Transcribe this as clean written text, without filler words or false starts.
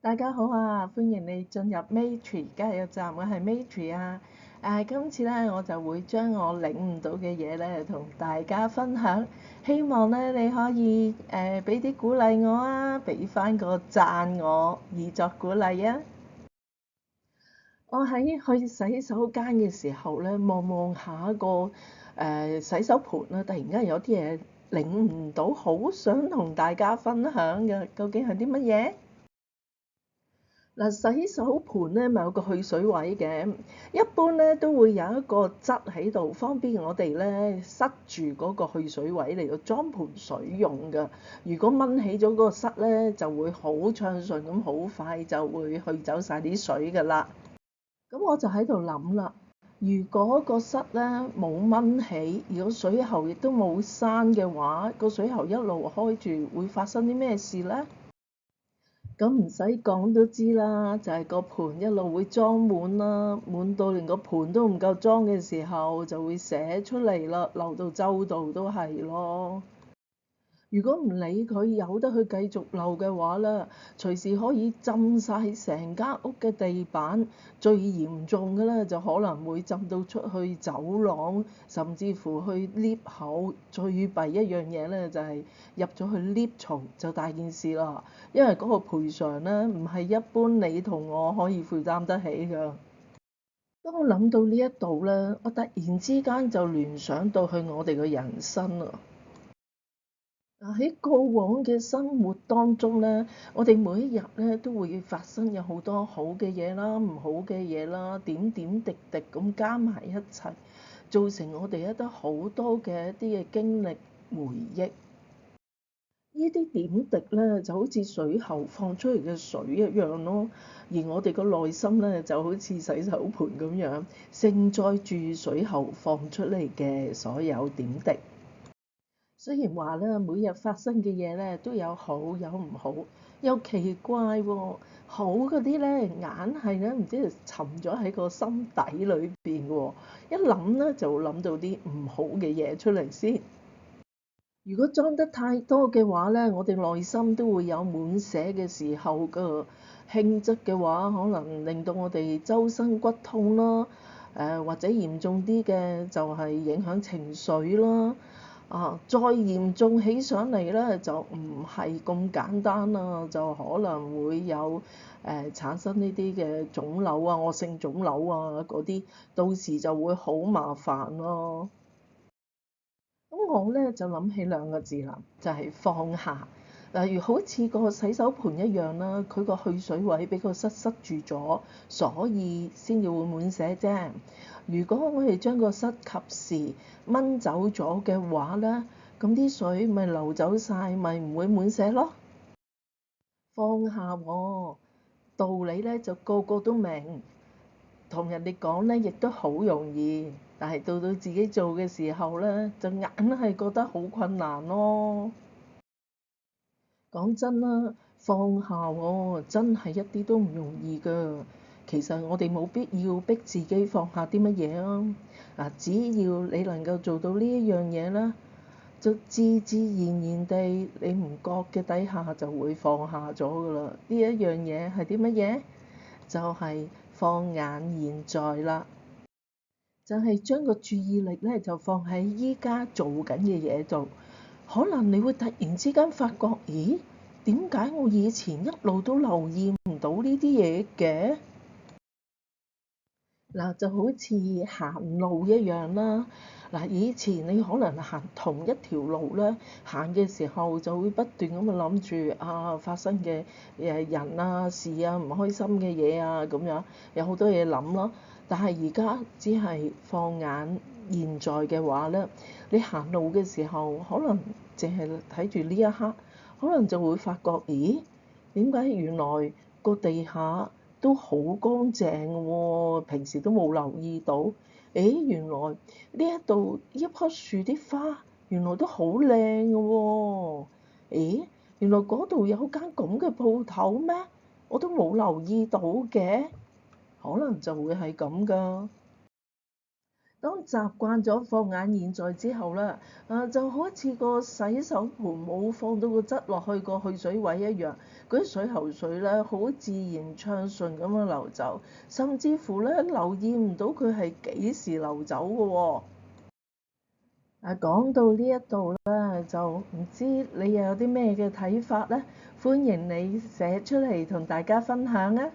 大家好啊，歡迎你進入 Maitri 加油站，我係 Maitri 啊。今次咧我就會將我領悟到嘅嘢咧同大家分享，希望咧你可以俾啲鼓勵我啊，俾翻個讚我，以作鼓勵啊。我喺去洗手間嘅時候咧，望望下個洗手盤啦，突然間有啲嘢領悟到，好想同大家分享嘅，究竟係啲乜嘢？嗱，洗手盤咧咪有個去水位嘅，一般咧都會有一個塞喺度，方便我哋咧塞住嗰個去水位嚟到裝盆水用㗎。如果掹起咗嗰個塞咧，就會好暢順咁，好快就會去走晒啲水㗎啦。咁我就喺度諗啦，如果個塞咧冇掹起，如果水喉亦都冇閂嘅話，個水喉一路開住，會發生啲咩事咧？咁唔使講都知啦，就係個盤一路會裝滿啦，滿到連個盤都唔夠裝嘅時候，就會瀉出嚟啦，流到周度都係咯。如果唔理佢，由得佢繼續漏嘅話咧，隨時可以浸晒成間屋嘅地板。最嚴重嘅咧，就可能會浸到出去走廊，甚至乎去 lift 口。最弊一樣嘢咧，就係入咗去 lift 槽就大件事啦。因為嗰個賠償咧，唔係一般你同我可以負擔得起㗎。當我諗到呢一度咧，我突然之間就聯想到去我哋嘅人生啊！喺過往嘅生活當中咧，我哋每一日咧都會發生有好多好嘅嘢啦、唔好嘅嘢啦，點點滴滴咁加埋一齊，造成我哋好多嘅一啲嘅經歷回憶。呢啲點滴咧就好似水喉放出嚟嘅水一樣咯，而我哋個內心咧就好似洗手盆咁樣，盛載住水喉放出嚟嘅所有點滴。雖然話咧，每日發生嘅嘢咧都有好有唔好，又奇怪喎，好嗰啲咧硬係咧唔知沉咗喺個心底裏邊喎，一諗咧就諗到啲唔好嘅嘢出嚟先。如果裝得太多嘅話咧，我哋內心都會有滿瀉嘅時候㗎。輕則嘅話，可能令到我哋周身骨痛啦，或者嚴重啲嘅就係影響情緒啦。再嚴重起上嚟咧，就唔係咁簡單啦，就可能會有產生呢啲嘅腫瘤啊、惡性腫瘤啊嗰啲，到時就會好麻煩咯。咁我咧就諗起兩個字啦，就係放下。例如好似個洗手盆一樣啦，佢個去水位俾個塞住咗，所以先至會滿瀉啫。如果我哋將個塞及時掹走咗嘅話咧，咁啲水咪流走晒，咪唔會滿瀉咯。放下喎，道理咧就個個都明。同人哋講咧，亦都好容易，但係到自己做嘅時候咧，就硬係覺得好困難咯。講真啦，放下喎，真係一啲都唔容易㗎。其實我哋冇必要逼自己放下啲乜嘢啊。只要你能夠做到呢一樣嘢啦，就自自然然地，你唔覺嘅底下就會放下咗㗎啦。呢一樣嘢係啲乜嘢？就係放眼現在啦，就係將個注意力咧就放喺依家做緊嘅嘢度。可能你會突然之間發覺，咦，點解我以前一路都留意唔到呢啲嘢嘅？嗱，就好似行路一樣啦。嗱，以前你可能行同一條路咧，行嘅時候就會不斷咁去諗住發生嘅人啊、事啊、唔開心嘅嘢啊咁樣，有好多嘢諗咯。但係而家只係放眼現在嘅話咧，你行路嘅時候可能淨係睇住呢一刻，可能就會發覺，咦，點解原來個地下都好乾淨喎，平時都冇留意到。原來呢一度一棵樹啲花原來都好靚嘅喎。原來嗰度有間咁嘅鋪頭咩？我都冇留意到嘅，可能就會係咁㗎。當習慣咗放眼現在之後咧，就好似個洗手盆冇放到個質落去個去水位一樣，嗰啲水喉水咧好自然暢順咁樣流走，甚至乎咧留意唔到佢係幾時流走嘅喎。講到呢一度咧，就唔知你又有啲咩嘅睇法咧？歡迎你寫出嚟同大家分享啊！